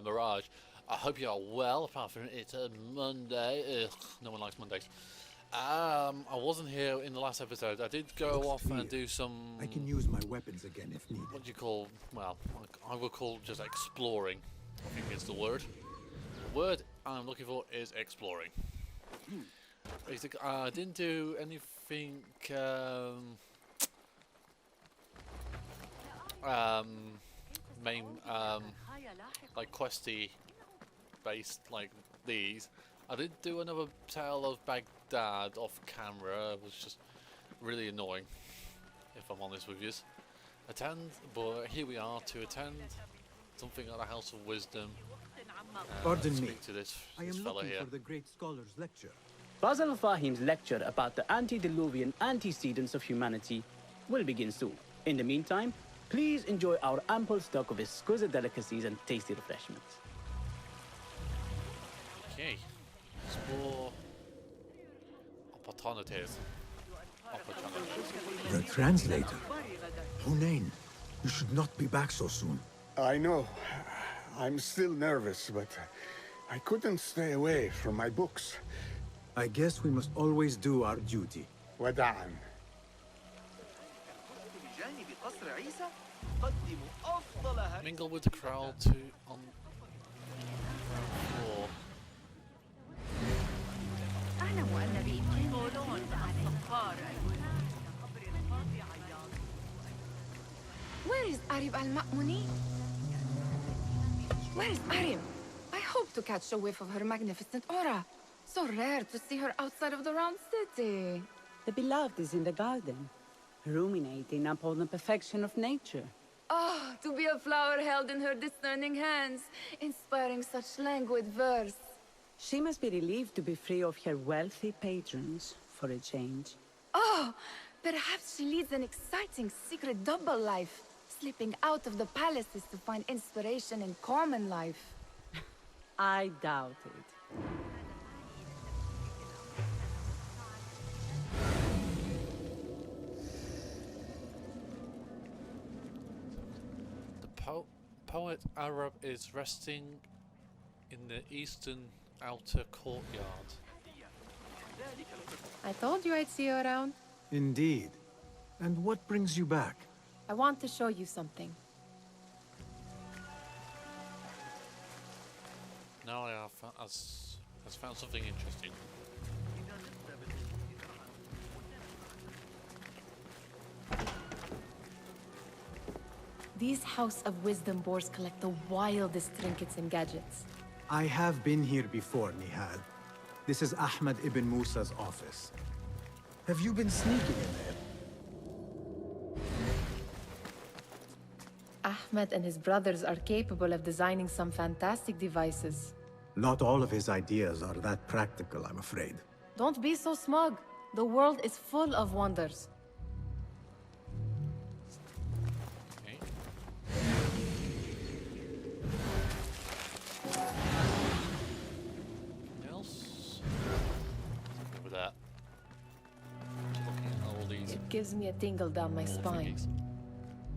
Mirage. I hope you are well, apart from it's a Monday. Ugh, no one likes Mondays. I wasn't here in the last episode. I did go off and do some... I can use my weapons again if needed. What do you call... Well, I would call just exploring. I think it's the word. The word I'm looking for is exploring. Basically, I didn't do anything... main... like questy based like these. I did do another Tale of Baghdad off camera. It was just really annoying, if I'm honest with you. But here we are to attend something at the House of Wisdom. Pardon me. To this I am fella looking here. for the great scholar's lecture. Basil Fahim's lecture about the antediluvian antecedents of humanity will begin soon. In the meantime, please enjoy our ample stock of exquisite delicacies and tasty refreshments. Okay. Explore opportunities. The translator. Hunain, you should not be back so soon. I know. I'm still nervous, but I couldn't stay away from my books. I guess we must always do our duty. وداعا. Mingle with the crowd to on floor. Where is Arib al-Ma'muni? Where is Arib? I hope to catch a whiff of her magnificent aura. So rare to see her outside of the round city. The beloved is in the garden, ruminating upon the perfection of nature. Oh, to be a flower held in her discerning hands, inspiring such languid verse. She must be relieved to be free of her wealthy patrons, for a change. Oh, perhaps she leads an exciting secret double life, slipping out of the palaces to find inspiration in common life. I doubt it. Poet Arab is resting in the eastern outer courtyard. I told you I'd see you around. Indeed. And what brings you back? I want to show you something. Now I have has found something interesting. These House of Wisdom boars collect the wildest trinkets and gadgets. I have been here before, Nihal. This is Ahmed ibn Musa's office. Have you been sneaking in there? Ahmed and his brothers are capable of designing some fantastic devices. Not all of his ideas are that practical, I'm afraid. Don't be so smug. The world is full of wonders. Okay. Anything else? Something with that. Just looking at all these. It gives me a tingle down my little spine. thingies.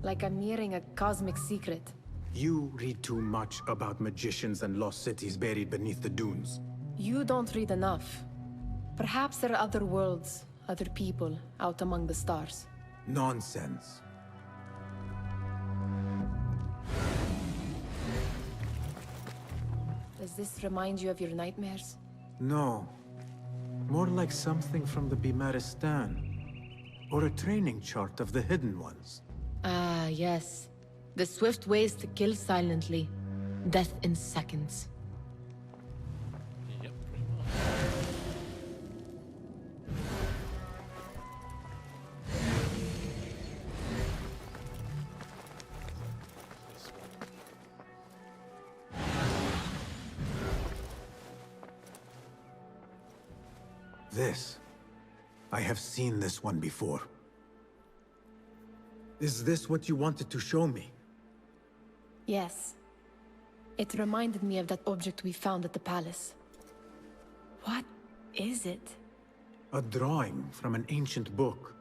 Like I'm hearing a cosmic secret. You read too much about magicians and lost cities buried beneath the dunes. You don't read enough. Perhaps there are other worlds, other people, out among the stars. Nonsense. Does this remind you of your nightmares? No. More like something from the Bimaristan. Or a training chart of the Hidden Ones. Ah, yes. The swift ways to kill silently. Death in seconds. Yep, pretty much. This one. This. I have seen this one before. Is this what you wanted to show me? Yes. It reminded me of that object we found at the palace. What is it? A drawing from an ancient book.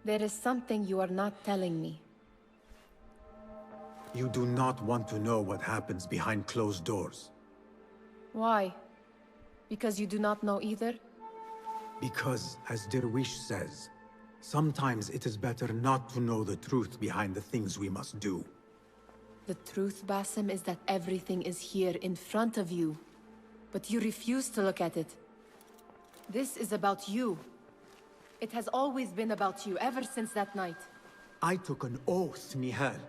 There is something you are not telling me. You do not want to know what happens behind closed doors. Why? Because you do not know either? Because, as Derwish says, sometimes it is better not to know the truth behind the things we must do. The truth, Basim, is that everything is here in front of you. But you refuse to look at it. This is about you. It has always been about you, ever since that night. I took an oath, Nihal,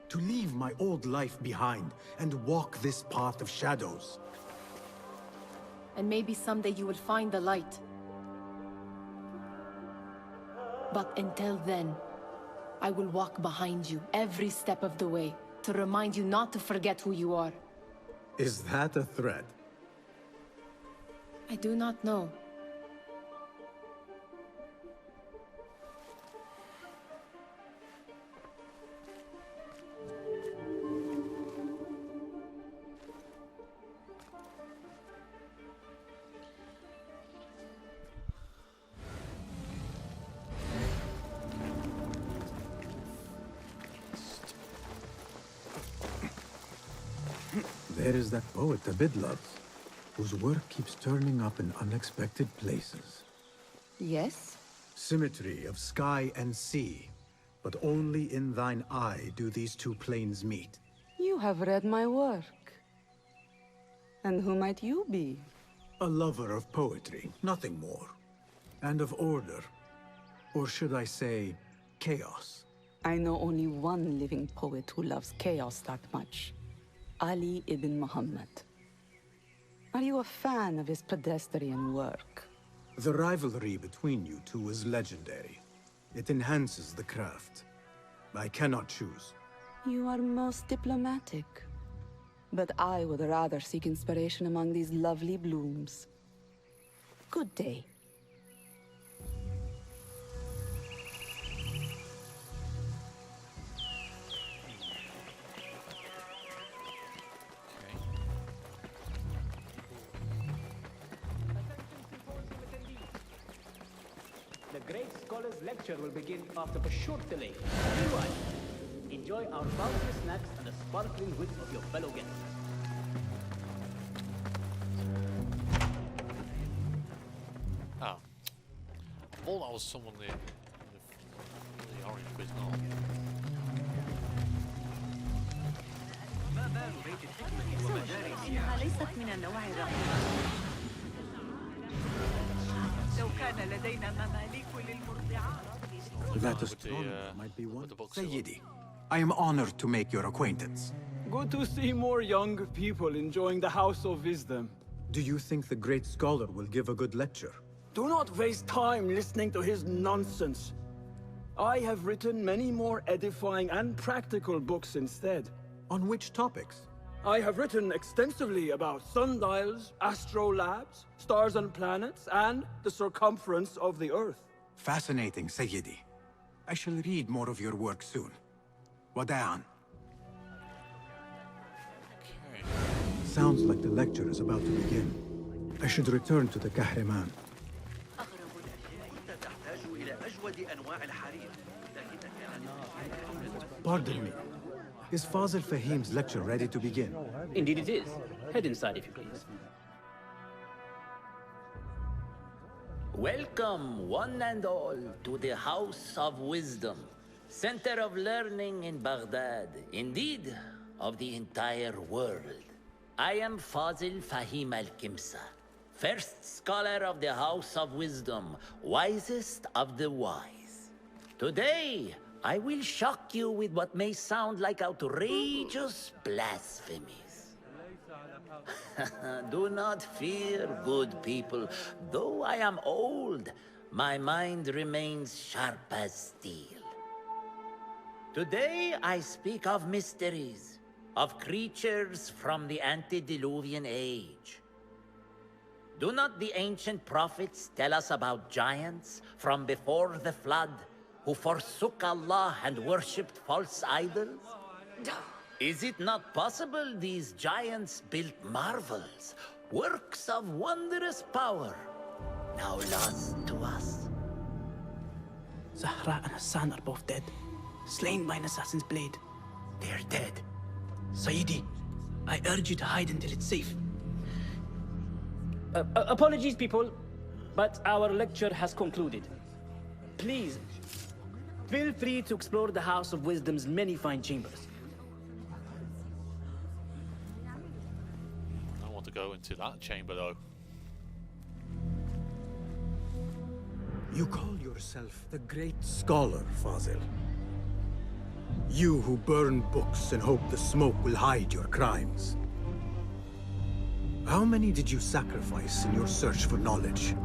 to leave my old life behind and walk this path of shadows. And maybe someday you will find the light. But until then, I will walk behind you every step of the way to remind you not to forget who you are. Is that a threat? I do not know. There is that poet Abid loves, whose work keeps turning up in unexpected places. Yes? Symmetry of sky and sea, but only in thine eye do these two planes meet. You have read my work. And who might you be? A lover of poetry, nothing more. And of order. Or should I say, chaos. I know only one living poet who loves chaos that much. Ali ibn Muhammad. Are you a fan of his pedestrian work? The rivalry between you two is legendary. It enhances the craft. I cannot choose. You are most diplomatic. But I would rather seek inspiration among these lovely blooms. Good day. The Great Scholar's lecture will begin after a short delay. Meanwhile, enjoy our bounteous snacks and the sparkling wit of your fellow guests. Ah. I thought that was someone there with the orange, but it's not. إنها ليست من النوع الرقيق. لو كان لدينا مماليك للمرضعات. That with astronomer might be one. with the book Sayyidi, I am honored to make your acquaintance. Good to see more young people enjoying the House of Wisdom. Do you think the great scholar will give a good lecture? Do not waste time listening to his nonsense. I have written many more edifying and practical books instead. On which topics? I have written extensively about sundials, astrolabes, stars and planets, and the circumference of the Earth. Fascinating, Sayyidi. I shall read more of your work soon. Wada'an. Okay. Sounds like the lecture is about to begin. I should return to the Kahraman. Pardon me. Is Fazil Fahim's lecture ready to begin? Indeed it is. Head inside if you please. Welcome, one and all, to the House of Wisdom, center of learning in Baghdad, indeed, of the entire world. I am Fazil Fahim al-Kimsa, first scholar of the House of Wisdom, wisest of the wise. Today, I will shock you with what may sound like outrageous blasphemies. Do not fear, good people. Though I am old, my mind remains sharp as steel. Today I speak of mysteries, of creatures from the antediluvian age. Do not the ancient prophets tell us about giants from before the flood who forsook Allah and worshipped false idols? Is it not possible these giants built marvels, works of wondrous power, now lost to us? Zahra and Hassan are both dead, slain by an assassin's blade. They're dead. Saidi, I urge you to hide until it's safe. Apologies, people, but our lecture has concluded. Please, feel free to explore the House of Wisdom's many fine chambers. I want to go into that chamber, though. You call yourself the great scholar, Fazil. You who burn books and hope the smoke will hide your crimes. How many did you sacrifice in your search for knowledge?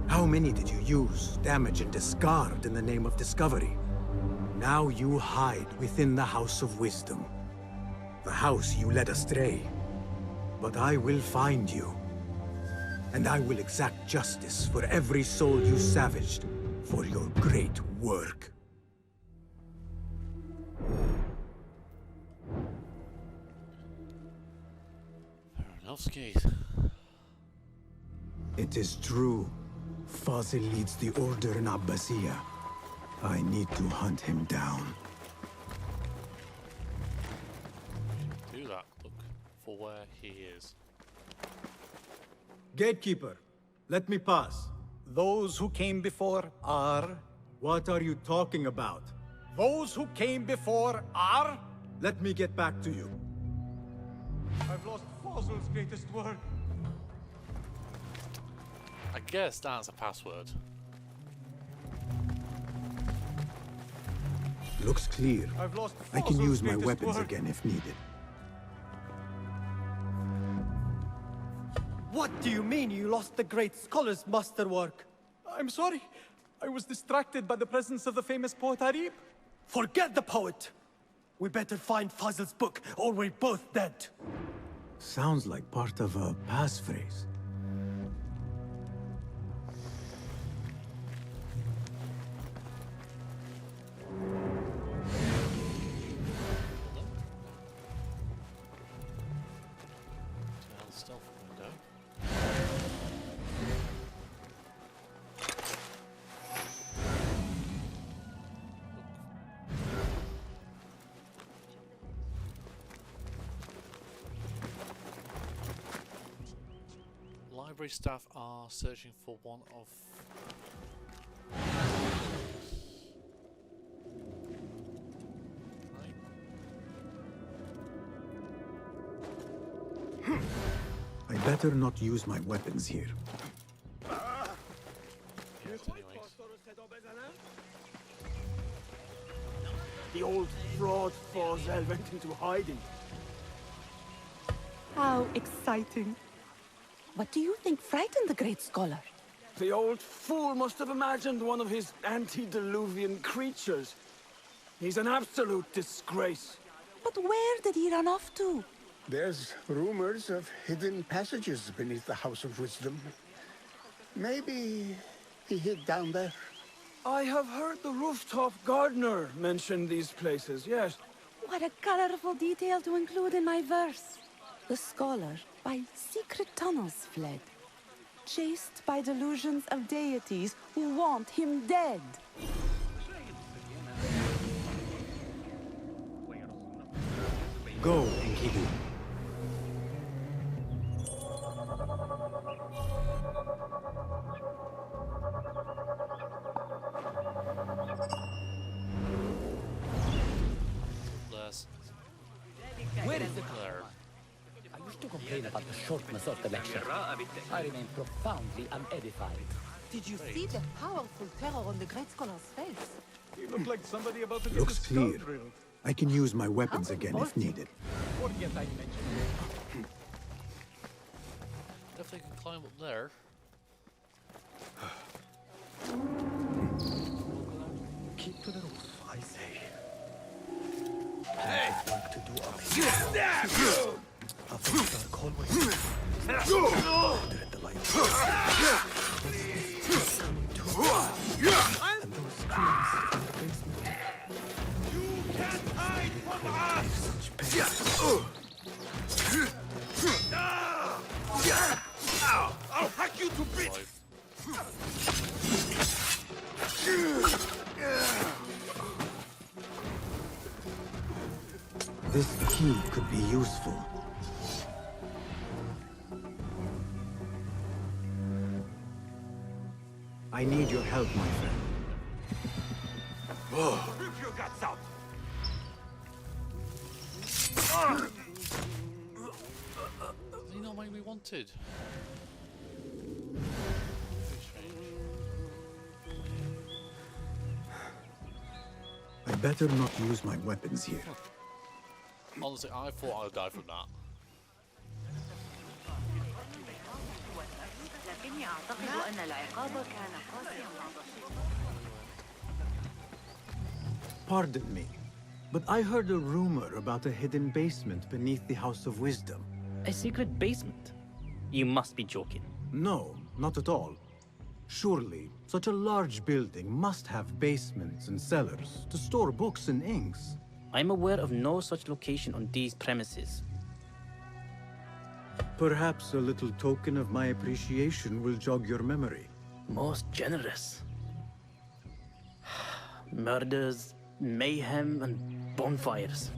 How many did you use, damage, and discard in the name of discovery? Now you hide within the House of Wisdom. The house you led astray. But I will find you. And I will exact justice for every soul you savaged for your great work. Fair enough, Skeet. It is true. Fazil leads the Order in Abbasiyah. I need to hunt him down. Do that. Look for where he is. Gatekeeper, let me pass. Those who came before are... What are you talking about? Those who came before are... Let me get back to you. I've lost Fazil's greatest work. I guess that's a password. Looks clear. I've lost I can Fazil's use my greatest weapons work. again if needed. What do you mean you lost the great scholar's masterwork? I'm sorry. I was distracted by the presence of the famous poet Arib. Forget the poet! We better find Fazil's book, or we're both dead. Sounds like part of a passphrase. Stealth window. Library staff are searching for one of... I better not use my weapons here. Yes, anyways. The old fraud Fazil went into hiding. How exciting. What do you think frightened the great scholar? The old fool must have imagined one of his antediluvian creatures. He's an absolute disgrace. But where did he run off to? There's rumors of hidden passages beneath the House of Wisdom. Maybe he hid down there. I have heard the rooftop gardener mention these places, yes. What a colorful detail to include in my verse. The scholar by secret tunnels fled, chased by delusions of deities who want him dead. Go, Enkidu. Less. Where is the There. I used to complain about the shortness of the lecture. I remain profoundly unedified. Did you see the powerful terror on the great scholar's face? You look like somebody about to get Looks his skull clear. drilled. I can use my weapons again if needed. Forget I mentioned If they can climb up there. Keep to the roof, I say. Hey! Work to do up here. A very dark hallway. Under in the light. Coming to and those screams from the basement. You can't hide from us! Such pain. I'll hack you to bits! key could be useful. I need your help, my friend. Rip your guts out! Does he not make me wanted? I better not use my weapons here. Honestly, I thought I'd die from that. لكني أعتقد أن العقاب كان قاسيا. Pardon me, but I heard a rumor about a hidden basement beneath the House of Wisdom. A secret basement? You must be joking. No, not at all. Surely, such a large building must have basements and cellars to store books and inks. I'm aware of no such location on these premises. Perhaps a little token of my appreciation will jog your memory. Most generous. Murders, mayhem, and bonfires.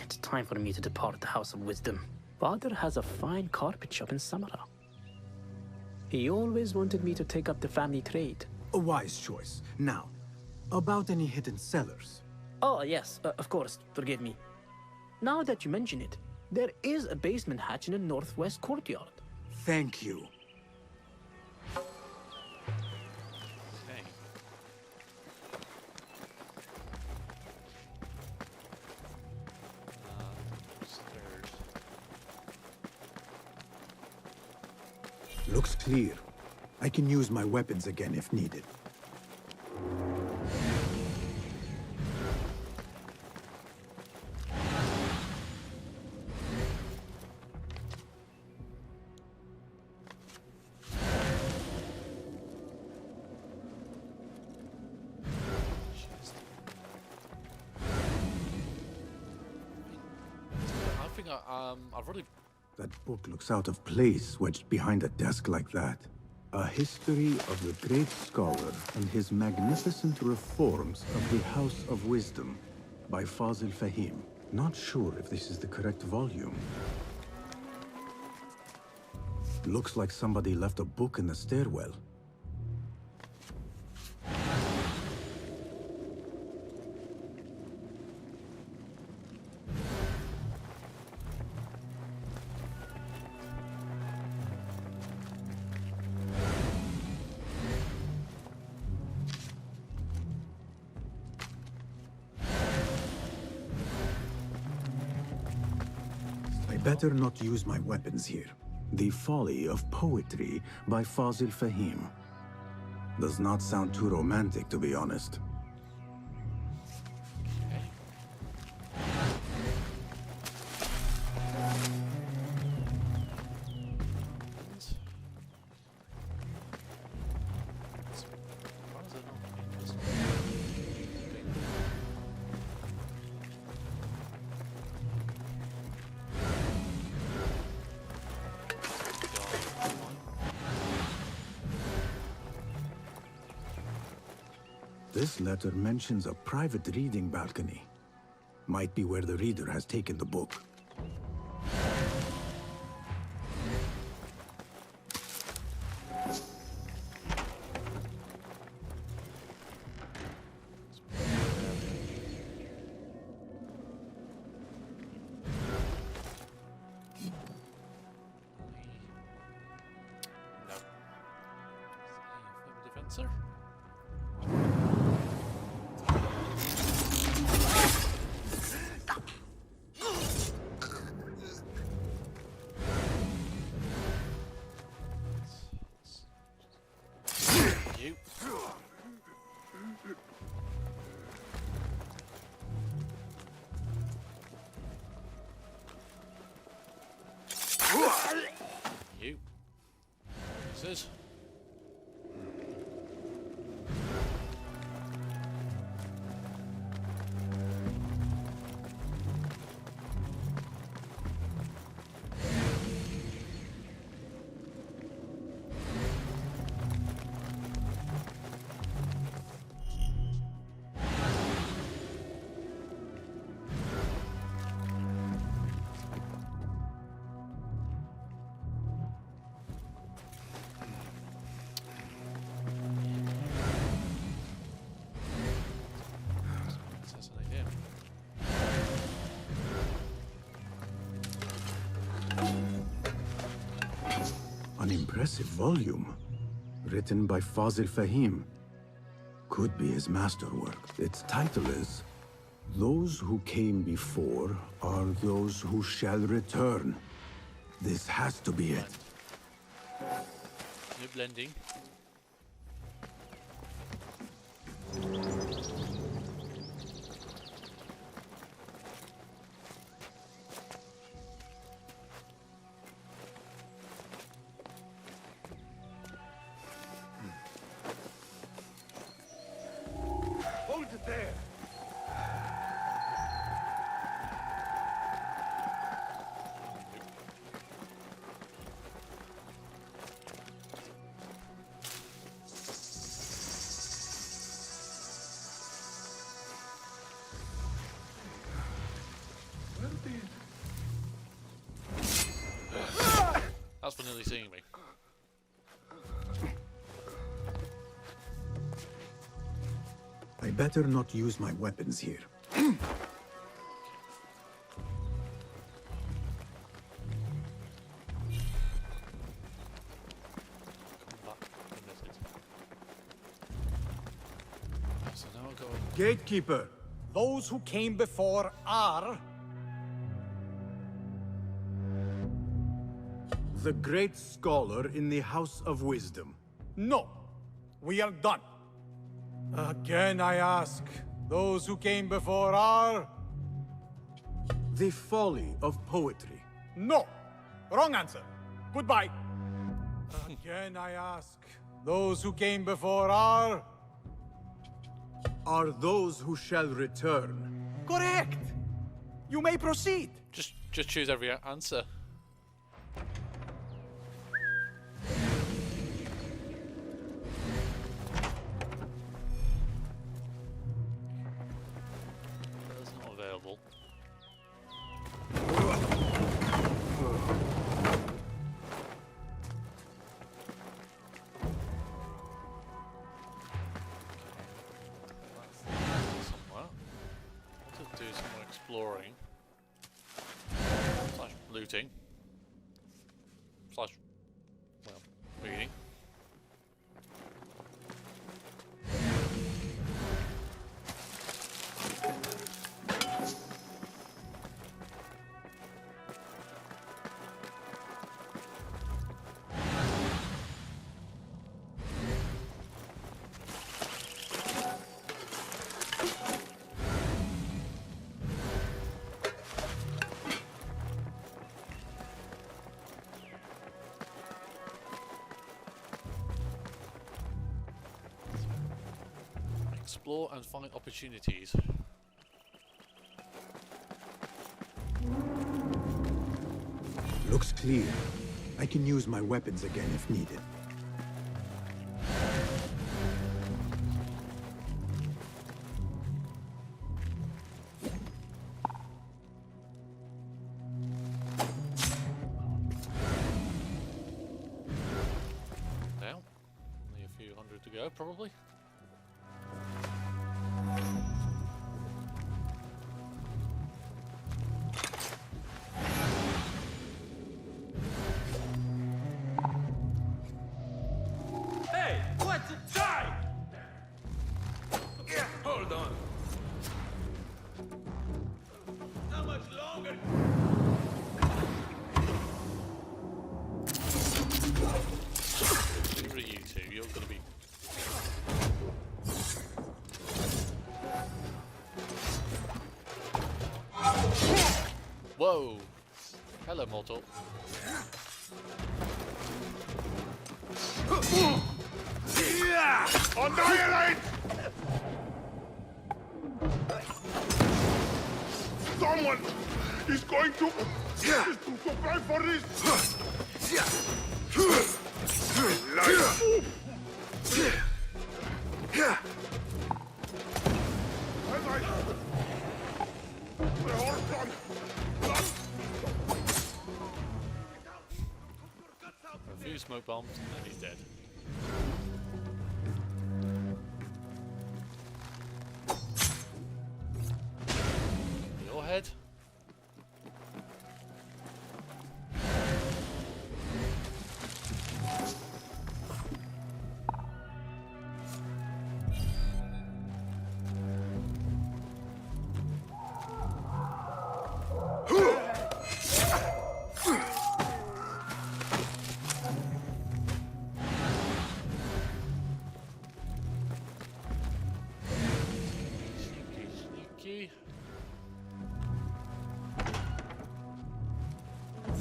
It's time for me to depart the House of Wisdom. Father has a fine carpet shop in Samara. He always wanted me to take up the family trade. A wise choice. Now, about any hidden cellars. Oh, yes, of course, forgive me. Now that you mention it, there is a basement hatch in the northwest courtyard. Thank you. Okay. Stairs. Looks clear. I can use my weapons again if needed. I think I've already. That book looks out of place wedged behind a desk like that. A history of the great scholar and his magnificent reforms of the House of Wisdom by Fazil Fahim. Not sure if this is the correct volume. Looks like somebody left a book in the stairwell. Better not use my weapons here. The Folly of Poetry by Fazil Fahim. Does not sound too romantic, to be honest. This letter mentions a private reading balcony. Might be where the reader has taken the book. Defensor? You. You. This is. An impressive volume. Written by Fazil Fahim. Could be his masterwork. Its title is Those Who Came Before Are Those Who Shall Return. This has to be it. No blending. Hold it there! That's for nearly seeing me. I better not use my weapons here. So now I'll go. Gatekeeper! Those who came before are... The great scholar in the House of Wisdom. No. We are done. Again I ask, those who came before are... The folly of poetry. No. Wrong answer. Goodbye. Again I ask, those who came before are... Are those who shall return. Correct. You may proceed. Just choose every answer. That's not available. Somewhere. I want to do some more exploring. Slash looting. Slash, well, reading. Explore and find opportunities. Looks clear. I can use my weapons again if needed. Down. Only a few hundred to go, probably. Hey, what's the time? Yeah, hold on. How much longer? Screw you two, you're gonna be. Whoa! Hello, mortal. Annihilate! Someone is going to pay for this! Light. A few smoke bombs, and he's dead. Your head.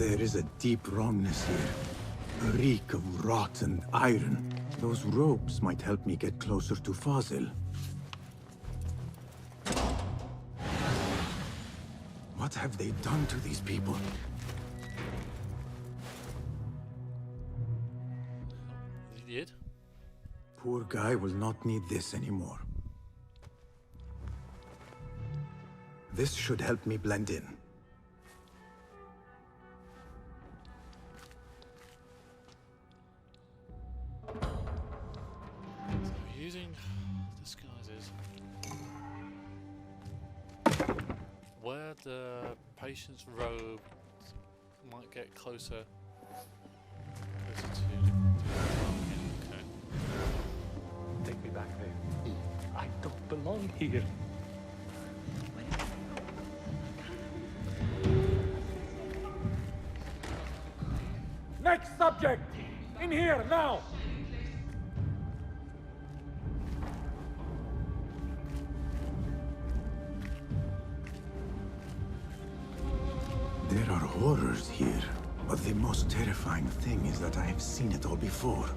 There is a deep wrongness here. A reek of rot and iron. Those ropes might help me get closer to Fazil. What have they done to these people? He did? Poor guy will not need this anymore. This should help me blend in. So using disguises. Where the patient's robe might get closer to okay. Take me back there. I don't belong here. Next subject! In here, now! There are horrors here, but the most terrifying thing is that I have seen it all before.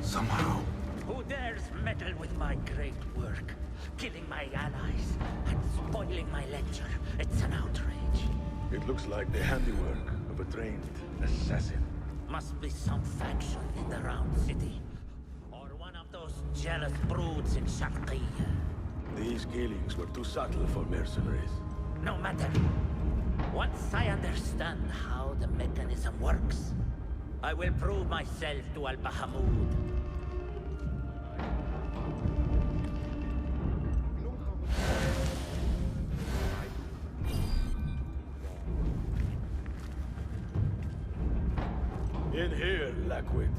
Somehow. Who dares meddle with my great work? Killing my allies and spoiling my lecture. It's an outrage. It looks like the handiwork of a trained assassin. Must be some faction in the Round City. Or one of those jealous broods in Sharqiyya. These killings were too subtle for mercenaries. No matter. Once I understand how the mechanism works, I will prove myself to Al-Bahamud. In here, Lackwit.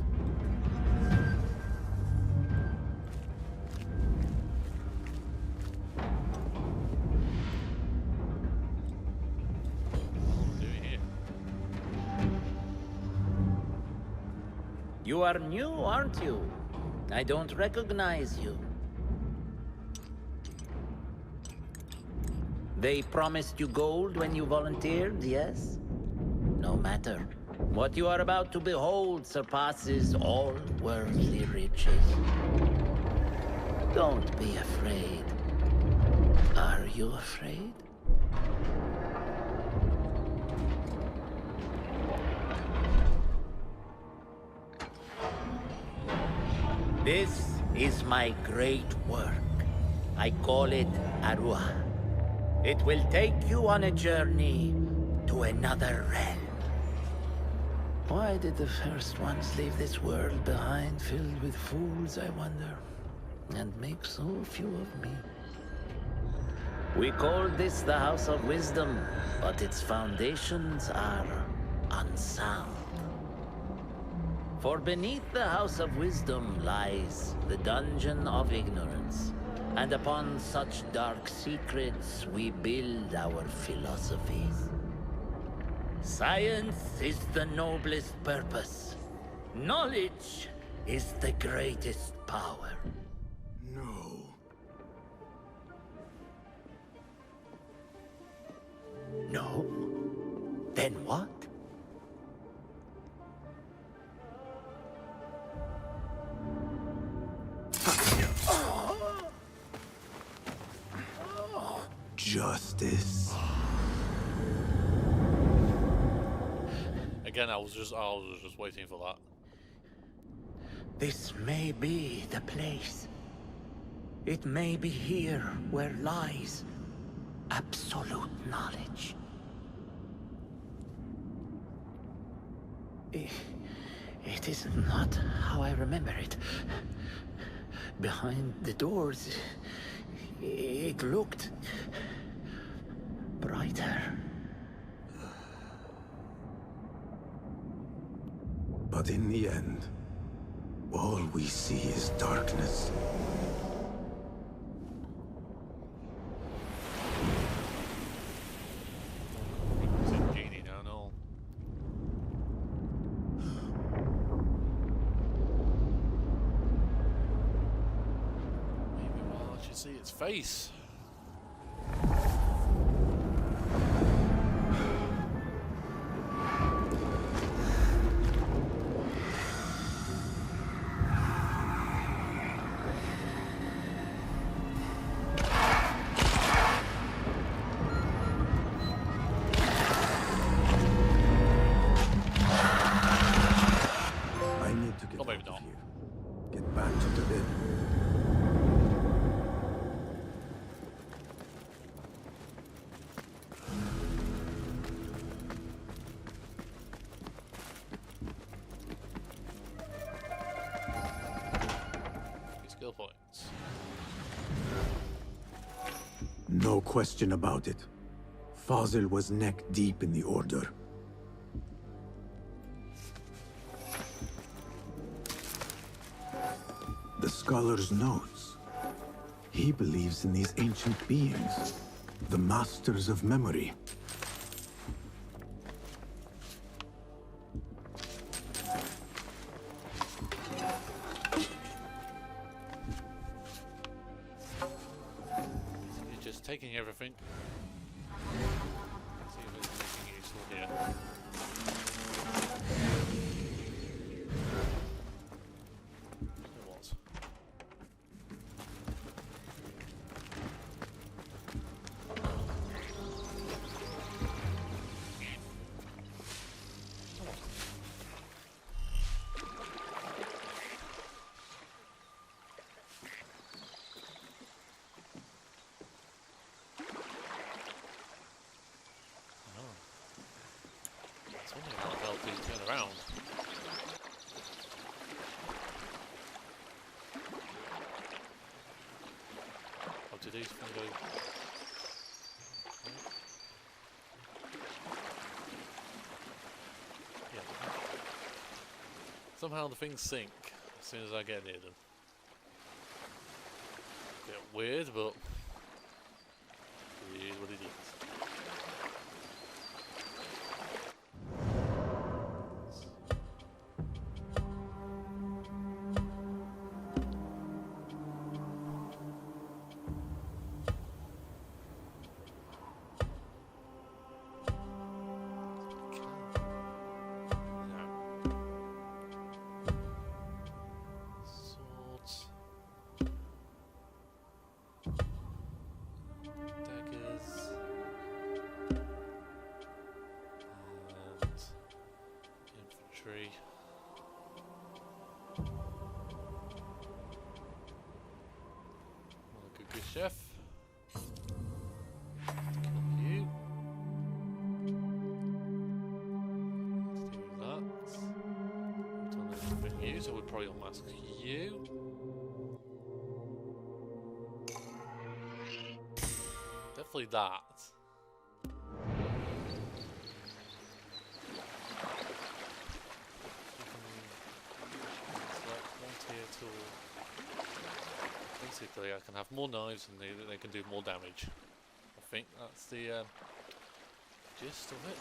You are new, aren't you? I don't recognize you. They promised you gold when you volunteered, yes? No matter. What you are about to behold surpasses all worldly riches. Don't be afraid. Are you afraid? This is my great work. I call it Arwah. It will take you on a journey to another realm. Why did the first ones leave this world behind, filled with fools, I wonder, and make so few of me? We call this the House of Wisdom, but its foundations are unsound. For beneath the House of Wisdom lies the Dungeon of Ignorance, and upon such dark secrets we build our philosophies. Science is the noblest purpose. Knowledge is the greatest power. No. No? Then what? Justice. Again, I was just waiting for that. This may be the place. It may be here where lies absolute knowledge. It is not how I remember it. Behind the doors, it looked brighter. But in the end, all we see is darkness. It's a genie now, no. Maybe well, I should see its face. you to bed. Skill points. No question about it. Fazil was neck deep in the Order. The scholar's notes. He believes in these ancient beings, the masters of memory. You're just taking everything. See if there's anything useful here. There was. It's only not help you turn around. How do these things go? Yeah. Somehow the things sink as soon as I get near them. Bit weird, but it is what it is. Swords. Daggers. And infantry. Well, a good chef. Kill you. Let's do that. We've done everything you, so we'll probably unmask you. Definitely that. Select one tier tool. Basically, I can have more knives and they can do more damage. I think that's the gist of it.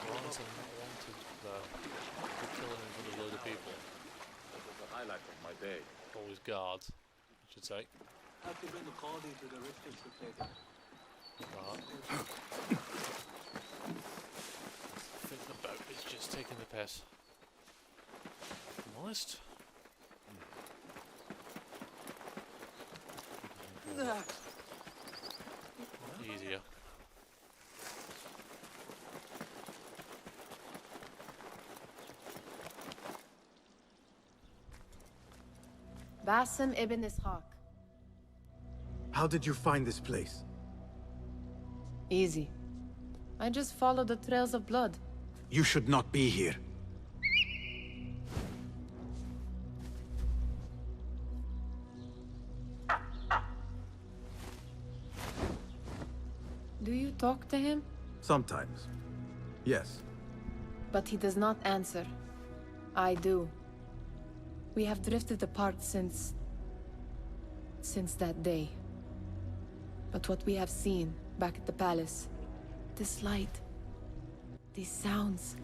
Surprise I'm not wanted though. Good killing in front of a load of people. That was the highlight of my day. Always guards, I should say. Have to bring the Qadi to the ritual to take it. I think the boat is just taking the piss. If I'm honest. Easier. Basim ibn Ishaq. How did you find this place? Easy. I just followed the trails of blood. You should not be here. Do you talk to him? Sometimes. Yes. But he does not answer. I do. We have drifted apart since that day. But what we have seen back at the palace, this light, these sounds,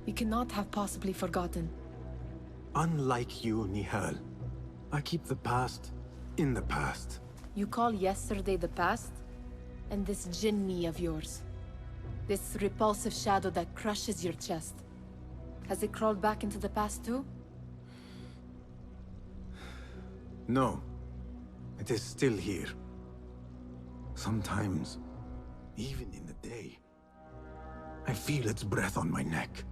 we cannot have possibly forgotten. Unlike you, Nihal, I keep the past in the past. You call yesterday the past? And this jinni of yours, this repulsive shadow that crushes your chest, has it crawled back into the past too? No. It is still here. Sometimes, even in the day, I feel its breath on my neck.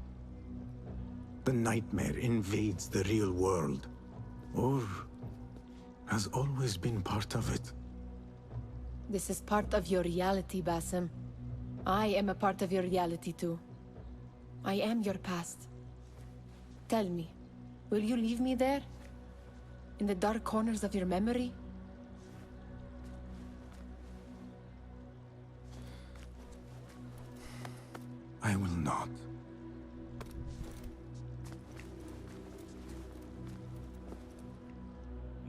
The nightmare invades the real world, or has always been part of it. This is part of your reality, Basim. I am a part of your reality too. I am your past. Tell me, will you leave me there? In the dark corners of your memory? I will not.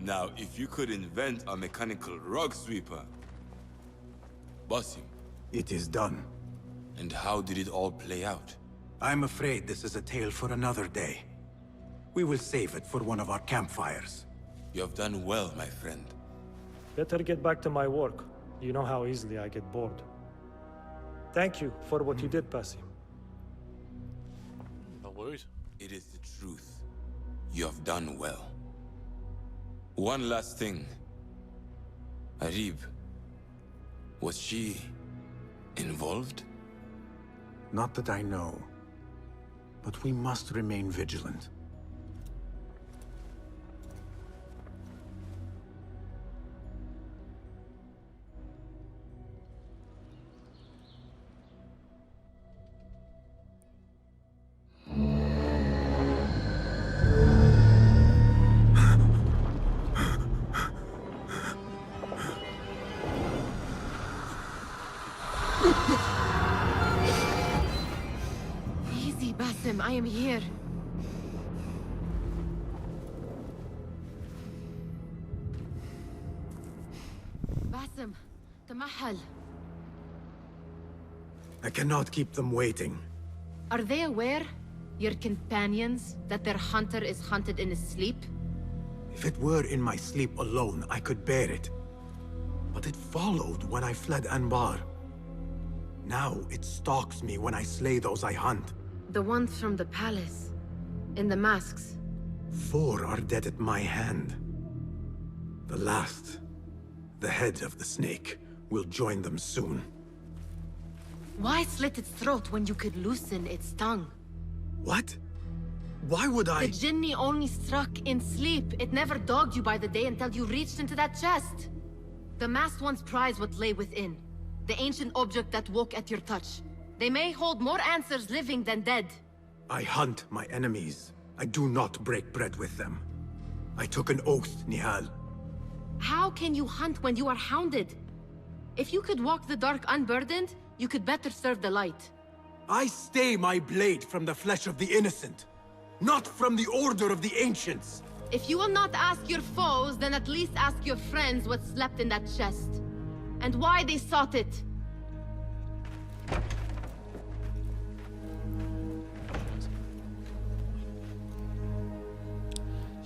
Now, if you could invent a mechanical rug sweeper, Basim. It is done. And how did it all play out? I'm afraid this is a tale for another day. We will save it for one of our campfires. You have done well, my friend. Better get back to my work. You know how easily I get bored. Thank you for what you did, Basim. No worries. It is the truth. You have done well. One last thing. Arib, was she involved? Not that I know. But we must remain vigilant. Easy, Basim, I am here. Basim, Tamahal. I cannot keep them waiting. Are they aware, your companions, that their hunter is hunted in his sleep? If it were in my sleep alone, I could bear it. But it followed when I fled Anbar. Now it stalks me when I slay those I hunt. The ones from the palace, in the masks. 4 are dead at my hand. The last, the head of the snake, will join them soon. Why slit its throat when you could loosen its tongue? What? Why would I? The Jinni only struck in sleep. It never dogged you by the day until you reached into that chest. The masked ones prize what lay within. The ancient object that woke at your touch. They may hold more answers living than dead. I hunt my enemies. I do not break bread with them. I took an oath, Nihal. How can you hunt when you are hounded? If you could walk the dark unburdened, you could better serve the light. I stay my blade from the flesh of the innocent, not from the order of the ancients. If you will not ask your foes, then at least ask your friends what slept in that chest. And why they sought it.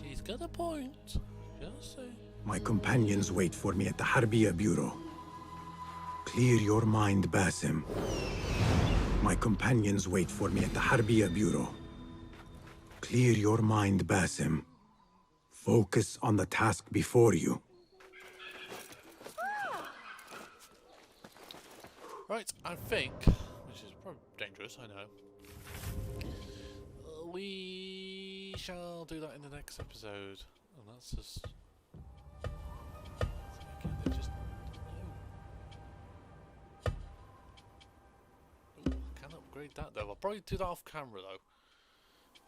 She's got a point. Just say. My companions wait for me at the Harbiya Bureau. Clear your mind, Basim. My companions wait for me at the Harbiya Bureau. Clear your mind, Basim. Focus on the task before you. Right, I think, which is probably dangerous, I know. We shall do that in the next episode. And that's just... Again, they just... Ooh, I can upgrade that though. I'll probably do that off camera though.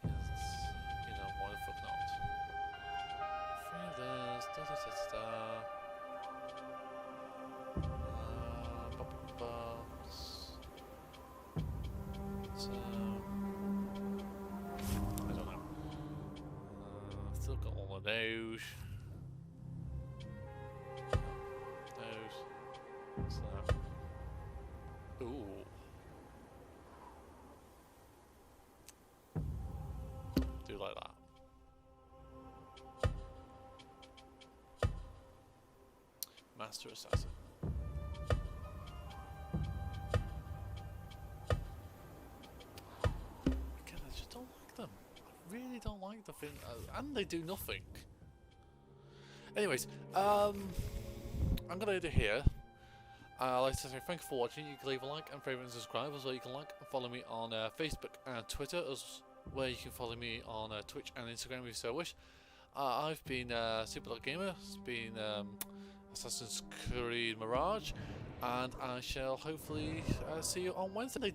Because, you know, why the fuck not? Feathers, da-da-da-da-da. So, I don't know. Still got all of those. Those. So. Ooh. Do like that. Master Assassin. Really don't like the thing, and they do nothing. Anyways, I'm gonna end it here. I'd like to say thank you for watching. You can leave a like and favourite and subscribe as well. You can like and follow me on Facebook and Twitter as where you can follow me on Twitch and Instagram if you so wish. I've been SuperDoctorGamer. It's been Assassin's Creed Mirage, and I shall hopefully see you on Wednesday.